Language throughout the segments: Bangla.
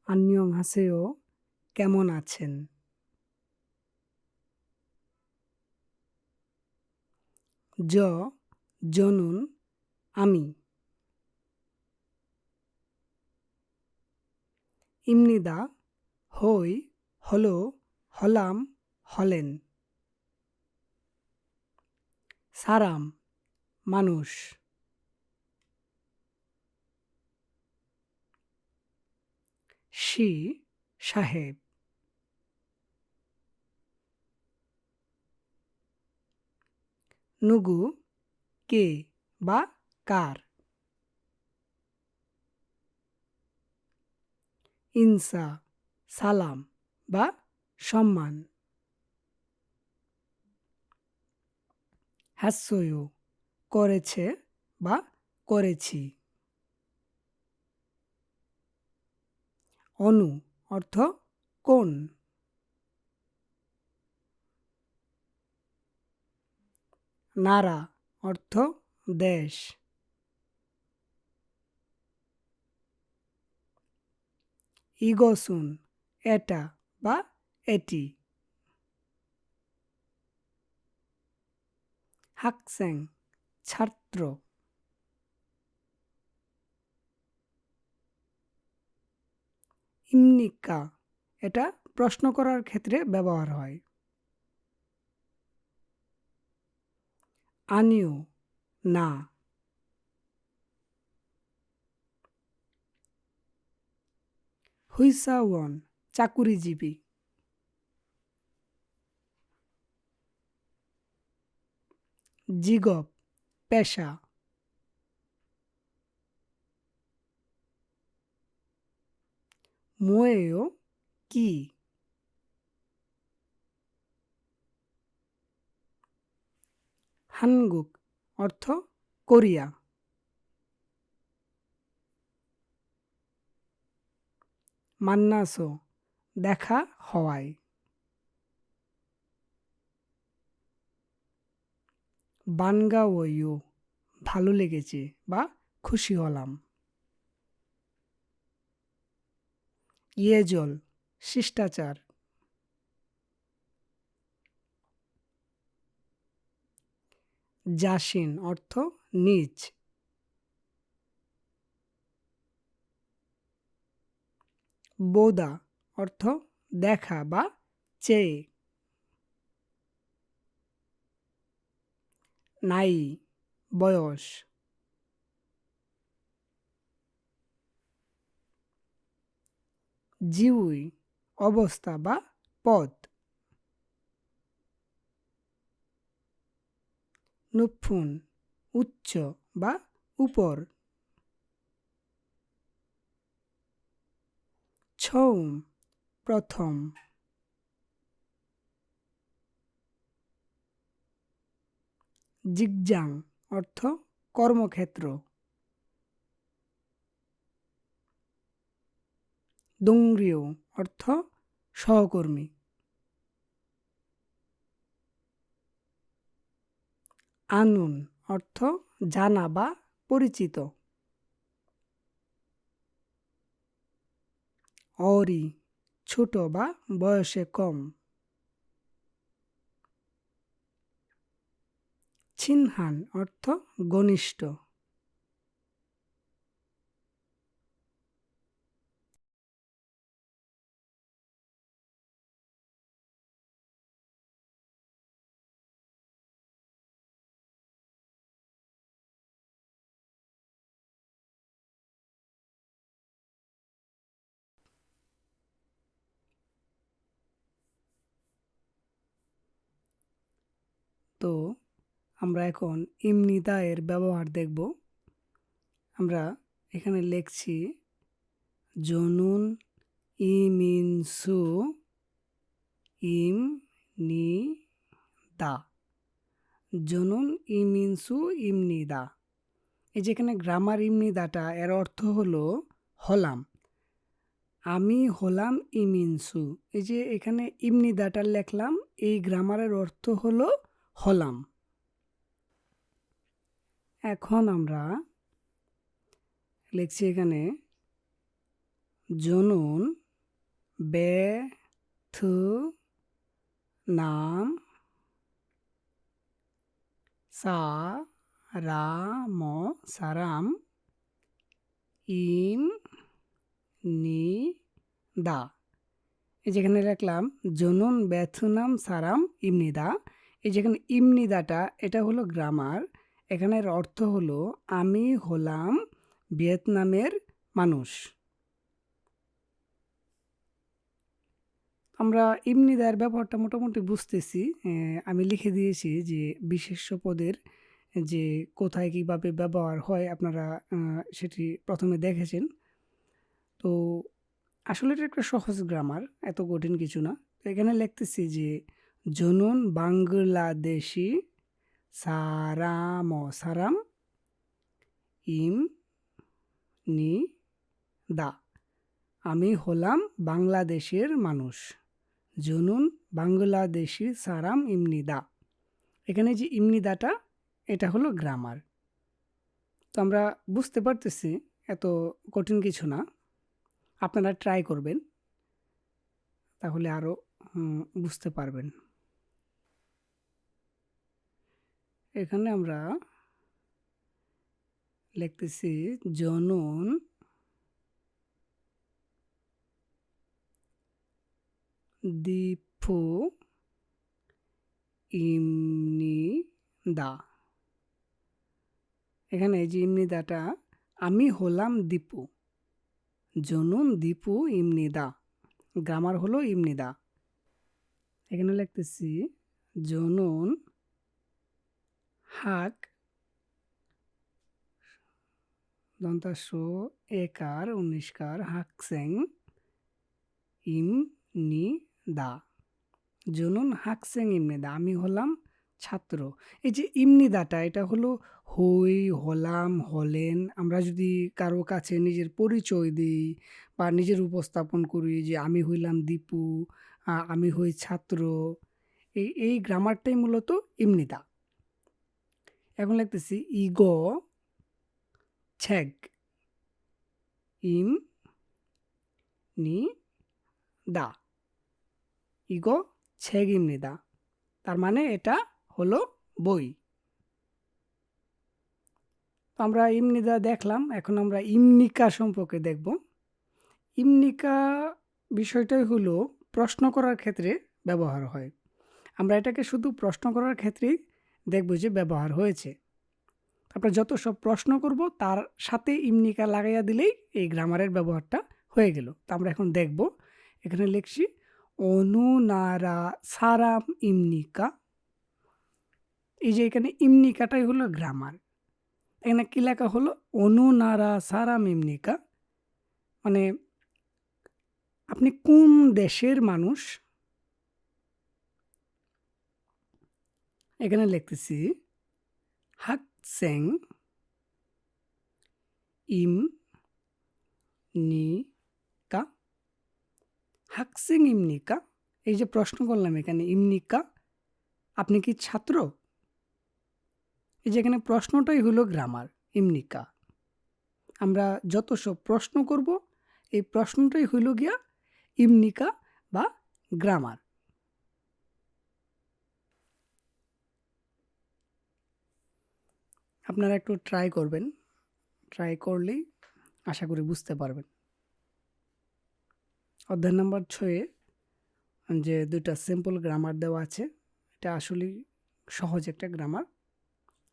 안녕하세요. কেমন আছেন? 저, 저는 আমি 입니다. হই, হলো, হলাম, হলেন। সারাম মানুষ। সি সাহেব। নুগু কে বা কার। ইনসা সালাম বা সম্মান। হ্যাসোয়ো করেছে বা করেছি। অনু অর্থ কোন। নারা অর্থ দেশ। ইগোসুন এটা বা এটি। হাকসেং ছাত্র। ইমনিকা এটা প্রশ্ন করার ক্ষেত্রে ব্যবহার হয়। আনিও না। হুইসাওয়ন চাকুরিজীবী। জিগব পেশা। মোয়েও কি। হানগুক অর্থ কোরিয়া। মান্নাসো দেখা হওয়ায়। বানগাওয়ু ভালো লেগেছে বা খুশি হলাম। ইয়েজল শিষ্টাচার। জাসিন অর্থ নিজ। বোদা অর্থ দেখা বা চেয়ে। নাই বয়স। জিউই অবস্থা বা পদ। নুফুন উচ্চ বা উপর। ছৌম প্রথম। জিগজাং অর্থ কর্মক্ষেত্র। দোংরিও অর্থ সহকর্মী। আনুন অর্থ জানা বা পরিচিত। অরি ছোট বা বয়সে কম। ছিনহান অর্থ ঘনিষ্ঠ। তো আমরা এখন ইমনিদা এর ব্যবহার দেখব। আমরা এখানে লিখছি জনুন ইমিনসু ইম নি দা। জনুন ইমিনসু ইমনিদা। এই যে এখানে গ্রামার ইমনিদাটা এর অর্থ হলো হলাম। আমি হলাম ইমিনসু। এই যে এখানে ইমনিদাটা লিখলাম, এই গ্রামারের অর্থ হলো হলাম। এখন আমরা লিখছি এখানে জুনুন বে থু নাম সা রা ম সারাম ইম নি দা। এই যেখানে লিখলাম জুনুন বেথুনাম সারাম ইমনিদা। এই যেখানে ইমনিদাটা এটা হলো গ্রামার। এখানের অর্থ হলো আমি হলাম ভিয়েতনামের মানুষ। আমরা ইমনিদার ব্যবহারটা মোটামুটি বুঝতেছি। আমি লিখে দিয়েছি যে বিশেষ্য পদের যে কোথায় কিভাবে ব্যবহার হয় আপনারা সেটি প্রথমে দেখেছেন। তো আসলে এটা একটা সহজ গ্রামার, এত কঠিন কিছু না। তো এখানে লিখতেছি যে জুনুন বাংলাদেশি সারাম সারাম ইম নি দা। আমি হলাম বাংলাদেশের মানুষ। জুনুন বাংলাদেশি সারাম ইমনিদা। এখানে যে ইমনিদাটা এটা হলো গ্রামার। তো আমরা বুঝতে পারতেছি এত কঠিন কিছু না। আপনারা ট্রাই করবেন, তাহলে আরও বুঝতে পারবেন। এখানে আমরা লিখতেছি জুনুন দীপু ইমনিদা। এখানে এই যে ইমনিদাটা আমি হলাম দীপু। জুনুন দীপু ইমনিদা। গ্রামার হলো ইমনিদা। এখানে লিখতেছি জুনুন হাক দন্তাস একার 19 কার হাকসেং ইম নি দা। জুনুন হাকসেং ইমনিদা। আমি হলাম ছাত্র। এই যে ইমনিদাটা এটা হলো হই, হলাম, হলেন। আমরা যদি কারো কাছে নিজের পরিচয় দিই বা নিজের উপস্থাপন করি যে আমি হইলাম দীপু, আমি হই ছাত্র, এই গ্রামারটাই মূলত ইমনিদা। এখন লিখতেছি ইগো ছেগ ইম নি দা। ইগো ছেগ ইমনিদা, তার মানে এটা হলো বই। তো আমরা ইমনিদা দেখলাম, এখন আমরা ইমনিকা সম্পর্কে দেখব। ইমনিকা বিষয়টাই হলো প্রশ্ন করার ক্ষেত্রে ব্যবহার হয়। আমরা এটাকে শুধু প্রশ্ন করার ক্ষেত্রেই দেখব যে ব্যবহার হয়েছে। আমরা যত সব প্রশ্ন করব তার সাথে ইমনিকা লাগাইয়া দিলেই এই গ্রামারের ব্যবহারটা হয়ে গেল। তো আমরা এখন দেখব। এখানে লিখছি অনুনারা সারাম ইমনিকা। এই যে এখানে ইমনিকাটাই হলো গ্রামার। এখানে কী লেখা হলো অনুনারা সারাম ইমনিকা, মানে আপনি কোন দেশের মানুষ। এখানে লিখতেছি হাকসেং ইম নিকা। হাকসেং ইমনিকা, এই যে প্রশ্ন করলাম এখানে ইমনিকা, আপনি কি ছাত্র? এই যে এখানে প্রশ্নটাই হলো গ্রামার ইমনিকা। আমরা যত সব প্রশ্ন করব এই প্রশ্নটাই হইল গিয়া ইমনিকা বা গ্রামার। আপনারা একটু ট্রাই করবেন, ট্রাই করলেই আশা করি বুঝতে পারবেন। অধ্যায় নাম্বার 6 যে দুইটা সিম্পল গ্রামার দেওয়া আছে, এটা আসলেই সহজ একটা গ্রামার,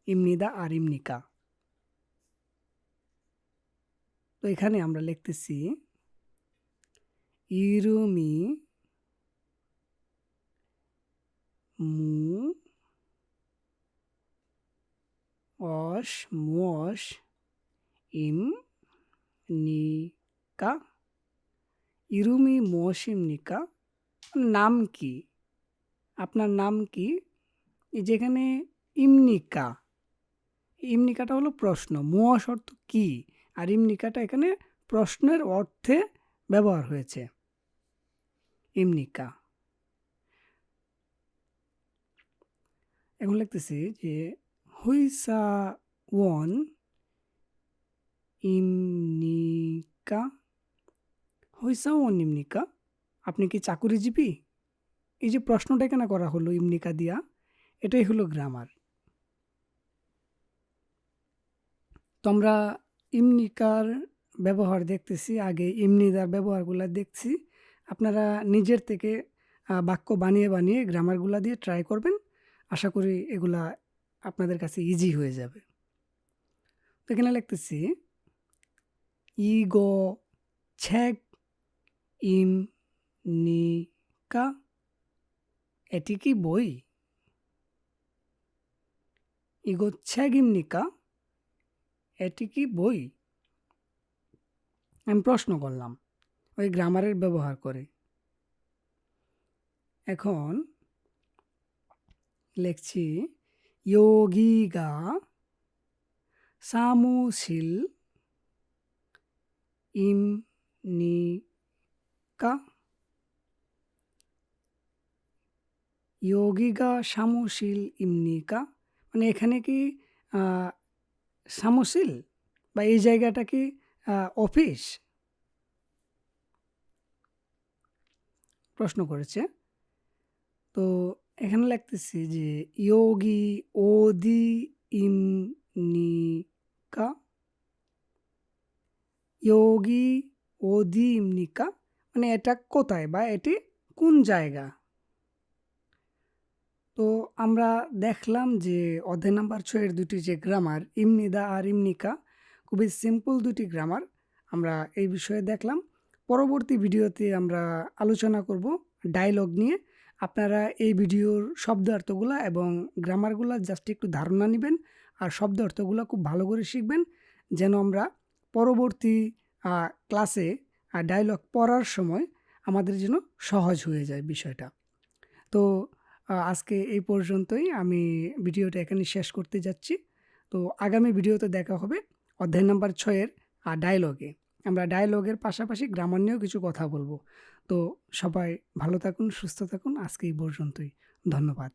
ইমনিদা আর ইমনিকা। তো এখানে আমরা লিখতেছি ইরুমি মু অস মুস ইম নিকা। ইরুমি মৌসিম নিকা, নাম কি? আপনার নাম কি? এই যেখানে ইমনিকা, ইমনিকাটা হলো প্রশ্ন, মুয়াস অর্থ কি, আর ইমনিকাটা এখানে প্রশ্নের অর্থে ব্যবহার হয়েছে ইমনিকা। এখন লিখতেছি যে হুইসা ওয়ান ইমনিকা হইসাও অনিমনিকা, আপনি কি চাকুরিজীবী? এই যে প্রশ্নটা এখানে করা হলো ইমনিকা দিয়া, এটাই হলো গ্রামার। তো আমরা ইমনিকার ব্যবহার দেখতেছি, আগে ইমনিদার ব্যবহারগুলা দেখছি। আপনারা নিজের থেকে বাক্য বানিয়ে, বানিয়ে গ্রামারগুলা দিয়ে ট্রাই করবেন। আশা করি এগুলা আপনাদের কাছে ইজি হয়ে যাবে। তো এখানে লিখতেছি, ইগো 책 입니까? এটি কি বই? 이거 책입니까? এটি কি বই? আমি প্রশ্ন করলাম ওই গ্রামারের ব্যবহার করে। এখন লিখছি 여기가 사무실입니까? 여기가 사무실입니까? মানে এখানে কি সামুসিল বা এই জায়গাটা কি অফিস? প্রশ্ন করেছে। তো এখানে লিখতেছি যে 여기 어디입니까? 여기 어디입니까? মানে এটা কোথায় বা এটি কোন জায়গা? তো আমরা দেখলাম যে অধ্যায় নাম্বার 6 এর দুটি যে গ্রামার ইমনিদা আর ইমনিকা খুবই সিম্পল দুটি গ্রামার আমরা এই বিষয়ে দেখলাম। পরবর্তী ভিডিওতে আমরা আলোচনা করব ডায়লগ নিয়ে। আপনারা এই ভিডিওর শব্দার্থগুলা এবং গ্রামারগুলা জাস্ট একটু ধারণা নেবেন আর শব্দার্থগুলা খুব ভালো করে শিখবেন, যেন আমরা পরবর্তী ক্লাসে ডায়লগ পড়ার সময় আমাদের যেন সহজ হয়ে যায় বিষয়টা। তো আজকে এই পর্যন্তই, আমি ভিডিওটা এখানে শেষ করতে যাচ্ছি। তো আগামী ভিডিওতে দেখা হবে অধ্যায় নাম্বার 6 এর ডায়লগে। আমরা ডায়লগের পাশাপাশি গ্রামার নিয়েও কিছু কথা বলবো। তো সবাই ভালো থাকুন, সুস্থ থাকুন। আজকে এই পর্যন্তই। ধন্যবাদ।